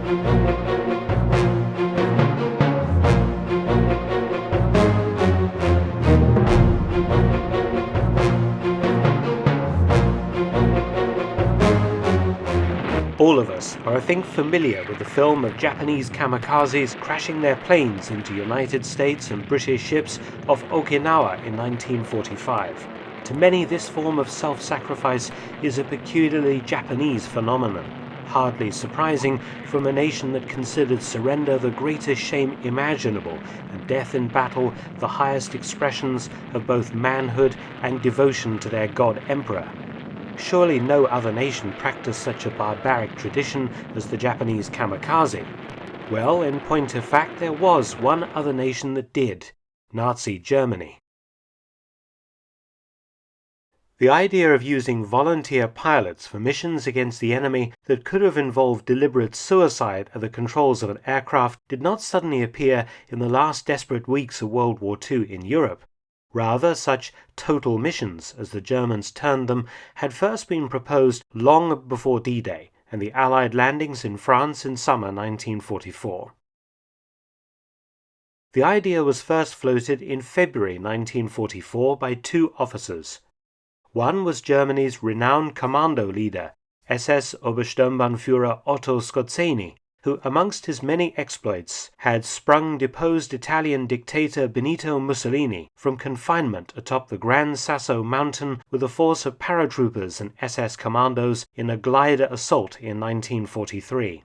All of us are, I think, familiar with the film of Japanese kamikazes crashing their planes into United States and British ships off Okinawa in 1945. To many, this form of self-sacrifice is a peculiarly Japanese phenomenon, hardly surprising from a nation that considered surrender the greatest shame imaginable and death in battle the highest expressions of both manhood and devotion to their god-emperor. Surely no other nation practiced such a barbaric tradition as the Japanese kamikaze. Well, in point of fact, there was one other nation that did: Nazi Germany. The idea of using volunteer pilots for missions against the enemy that could have involved deliberate suicide at the controls of an aircraft did not suddenly appear in the last desperate weeks of World War II in Europe. Rather, such total missions, as the Germans termed them, had first been proposed long before D-Day and the Allied landings in France in summer 1944. The idea was first floated in February 1944 by two officers. One was Germany's renowned commando leader, SS Obersturmbannführer Otto Skorzeny, who, amongst his many exploits, had sprung deposed Italian dictator Benito Mussolini from confinement atop the Gran Sasso mountain with a force of paratroopers and SS commandos in a glider assault in 1943.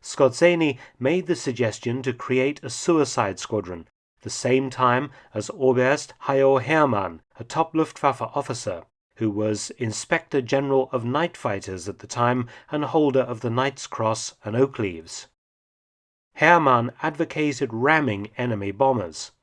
Skorzeny made the suggestion to create a suicide squadron, the same time as Oberst Hajo Hermann, a top Luftwaffe officer, who was Inspector General of Night Fighters at the time and holder of the Knight's Cross and Oak Leaves. Hermann advocated ramming enemy bombers.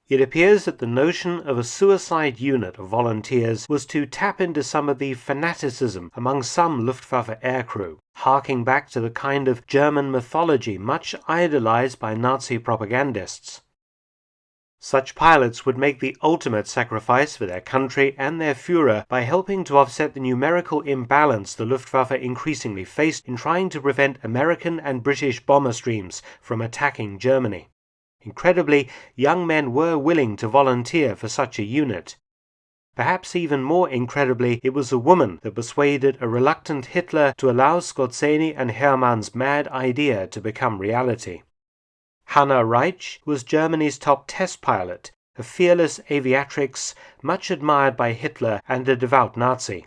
It appears that the notion of a suicide unit of volunteers was to tap into some of the fanaticism among some Luftwaffe aircrew, harking back to the kind of German mythology much idolized by Nazi propagandists. Such pilots would make the ultimate sacrifice for their country and their Führer by helping to offset the numerical imbalance the Luftwaffe increasingly faced in trying to prevent American and British bomber streams from attacking Germany. Incredibly, young men were willing to volunteer for such a unit. Perhaps even more incredibly, it was a woman that persuaded a reluctant Hitler to allow Skorzeny and Hermann's mad idea to become reality. Hanna Reitsch was Germany's top test pilot, a fearless aviatrix much admired by Hitler and a devout Nazi.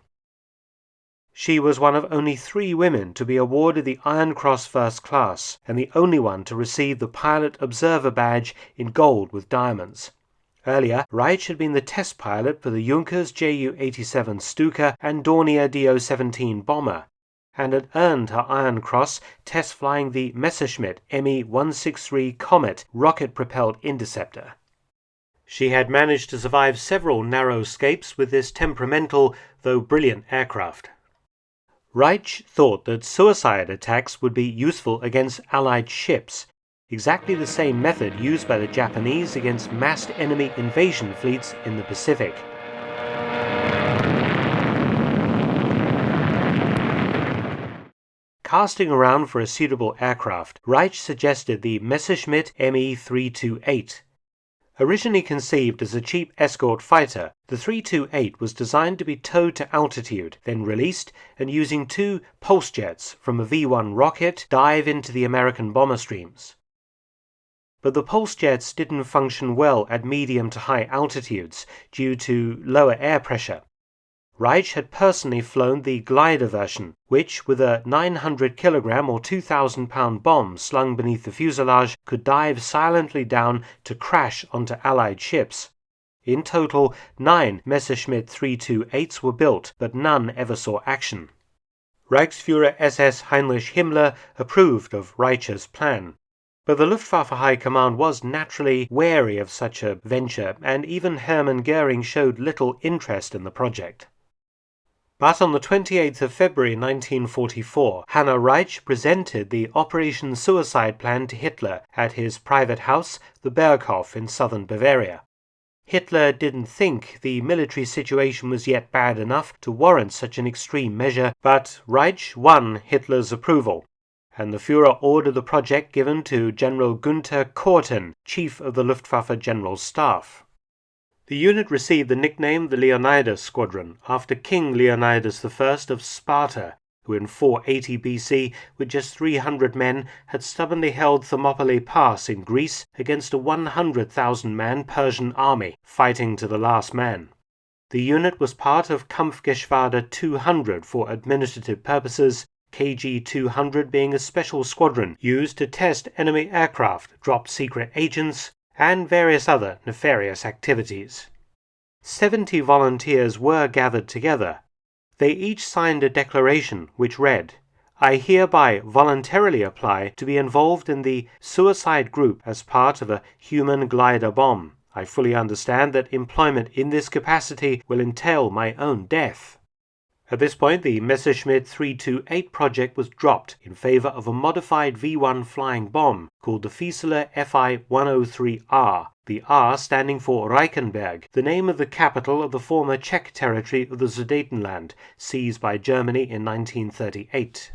She was one of only 3 women to be awarded the Iron Cross First Class, and the only one to receive the Pilot Observer Badge in gold with diamonds. Earlier, Reitsch had been the test pilot for the Junkers Ju-87 Stuka and Dornier Do-17 bomber, and had earned her Iron Cross test flying the Messerschmitt Me-163 Comet rocket-propelled interceptor. She had managed to survive several narrow escapes with this temperamental, though brilliant aircraft. Reitsch thought that suicide attacks would be useful against Allied ships, exactly the same method used by the Japanese against massed enemy invasion fleets in the Pacific. Casting around for a suitable aircraft, Reitsch suggested the Messerschmitt Me-328. Originally conceived as a cheap escort fighter, the 328 was designed to be towed to altitude, then released, and using 2 pulse jets from a V-1 rocket dive into the American bomber streams. But the pulse jets didn't function well at medium to high altitudes due to lower air pressure. Reitsch had personally flown the glider version, which, with a 900-kilogram or 2,000-pound bomb slung beneath the fuselage, could dive silently down to crash onto Allied ships. In total, 9 Messerschmitt 328s were built, but none ever saw action. Reichsfuhrer SS Heinrich Himmler approved of Reitsch's plan. But the Luftwaffe High Command was naturally wary of such a venture, and even Hermann Göring showed little interest in the project. But on the 28th of February 1944, Hanna Reitsch presented the Operation Suicide plan to Hitler at his private house, the Berghof in southern Bavaria. Hitler didn't think the military situation was yet bad enough to warrant such an extreme measure, but Reitsch won Hitler's approval, and the Führer ordered the project given to General Günther Korten, chief of the Luftwaffe General Staff. The unit received the nickname the Leonidas Squadron after King Leonidas I of Sparta, who in 480 BC, with just 300 men, had stubbornly held Thermopylae Pass in Greece against a 100,000-man Persian army, fighting to the last man. The unit was part of Kampfgeschwader 200 for administrative purposes, KG 200 being a special squadron used to test enemy aircraft, drop secret agents, and various other nefarious activities. 70 volunteers were gathered together. They each signed a declaration which read, "I hereby voluntarily apply to be involved in the suicide group as part of a human glider bomb. I fully understand that employment in this capacity will entail my own death." At this point, the Messerschmitt 328 project was dropped in favor of a modified V-1 flying bomb called the Fieseler Fi-103R, the R standing for Reichenberg, the name of the capital of the former Czech territory of the Sudetenland, seized by Germany in 1938.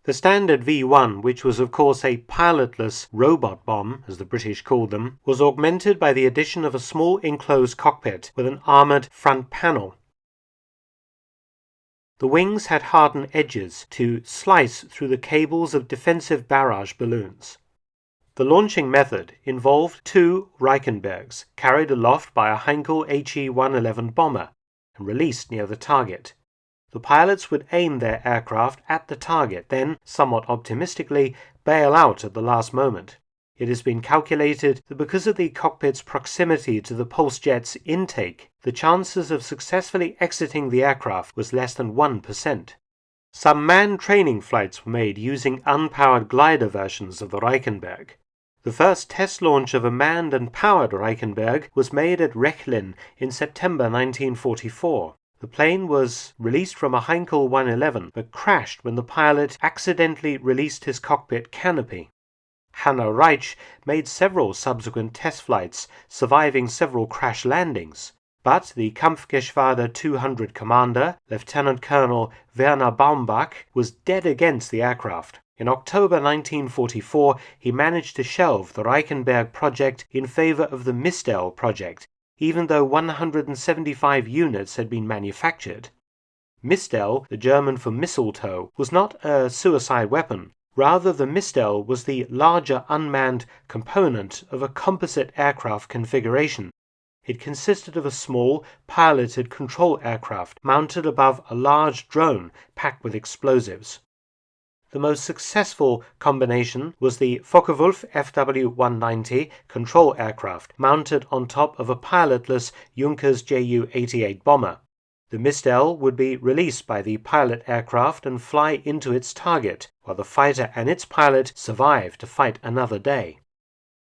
The standard V-1, which was of course a pilotless robot bomb, as the British called them, was augmented by the addition of a small enclosed cockpit with an armoured front panel. The wings had hardened edges to slice through the cables of defensive barrage balloons. The launching method involved two Reichenbergs carried aloft by a Heinkel He-111 bomber and released near the target. The pilots would aim their aircraft at the target, then, somewhat optimistically, bail out at the last moment. It has been calculated that because of the cockpit's proximity to the pulse jet's intake, the chances of successfully exiting the aircraft was less than 1%. Some manned training flights were made using unpowered glider versions of the Reichenberg. The first test launch of a manned and powered Reichenberg was made at Rechlin in September 1944. The plane was released from a Heinkel 111 but crashed when the pilot accidentally released his cockpit canopy. Hanno Reitsch made several subsequent test flights, surviving several crash landings, but the Kampfgeschwader 200 commander, Lieutenant Colonel Werner Baumbach, was dead against the aircraft. In October 1944, he managed to shelve the Reichenberg project in favor of the Mistel project, even though 175 units had been manufactured. Mistel, the German for mistletoe, was not a suicide weapon. Rather, the Mistel was the larger unmanned component of a composite aircraft configuration. It consisted of a small, piloted control aircraft mounted above a large drone packed with explosives. The most successful combination was the Focke-Wulf FW-190 control aircraft mounted on top of a pilotless Junkers Ju-88 bomber. The Mistel would be released by the pilot aircraft and fly into its target, while the fighter and its pilot survived to fight another day.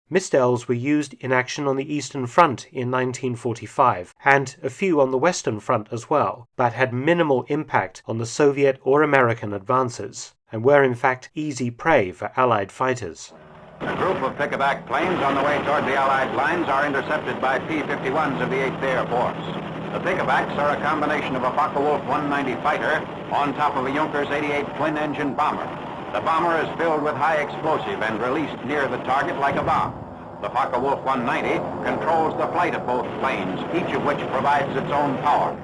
Mistels were used in action on the Eastern Front in 1945, and a few on the Western Front as well, but had minimal impact on the Soviet or American advances, and were in fact easy prey for Allied fighters. A group of pick-a-back planes on the way toward the Allied lines are intercepted by P-51s of the 8th Air Force. The pick-a-backs are a combination of a Focke-Wulf 190 fighter on top of a Junkers 88 twin-engine bomber. The bomber is filled with high explosive and released near the target like a bomb. The Focke-Wulf 190 controls the flight of both planes, each of which provides its own power.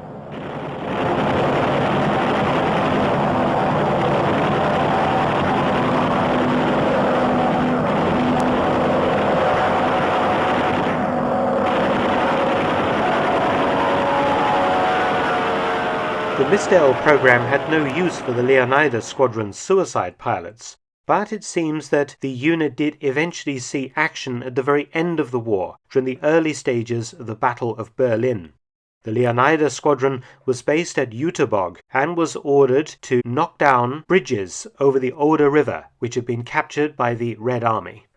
The Mistel program had no use for the Leonidas Squadron's suicide pilots, but it seems that the unit did eventually see action at the very end of the war, during the early stages of the Battle of Berlin. The Leonidas Squadron was based at Jüterbog and was ordered to knock down bridges over the Oder River, which had been captured by the Red Army.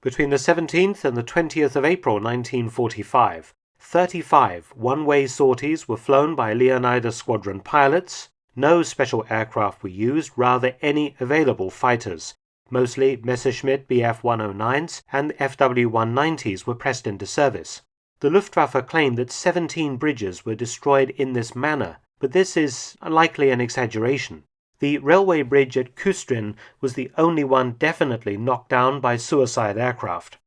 Between the 17th and the 20th of April 1945, 35 one-way sorties were flown by Leonidas Squadron pilots. No special aircraft were used, rather any available fighters. Mostly Messerschmitt Bf-109s and FW-190s were pressed into service. The Luftwaffe claimed that 17 bridges were destroyed in this manner, but this is likely an exaggeration. The railway bridge at Kustrin was the only one definitely knocked down by suicide aircraft.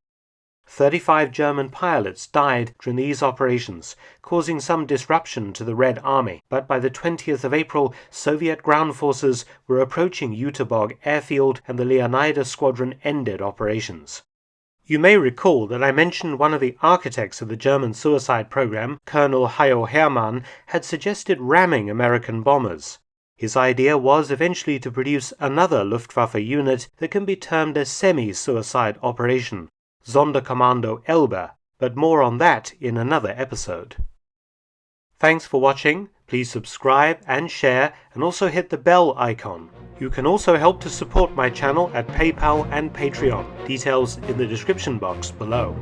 35 German pilots died during these operations, causing some disruption to the Red Army, but by the 20th of April, Soviet ground forces were approaching Jüterbog airfield and the Leonidas Squadron ended operations. You may recall that I mentioned one of the architects of the German suicide program, Colonel Hayo Hermann, had suggested ramming American bombers. His idea was eventually to produce another Luftwaffe unit that can be termed a semi-suicide operation, Sonderkommando Elbe, but more on that in another episode. Thanks for watching. Please subscribe and share, and also hit the bell icon. You can also help to support my channel at PayPal and Patreon. Details in the description box below.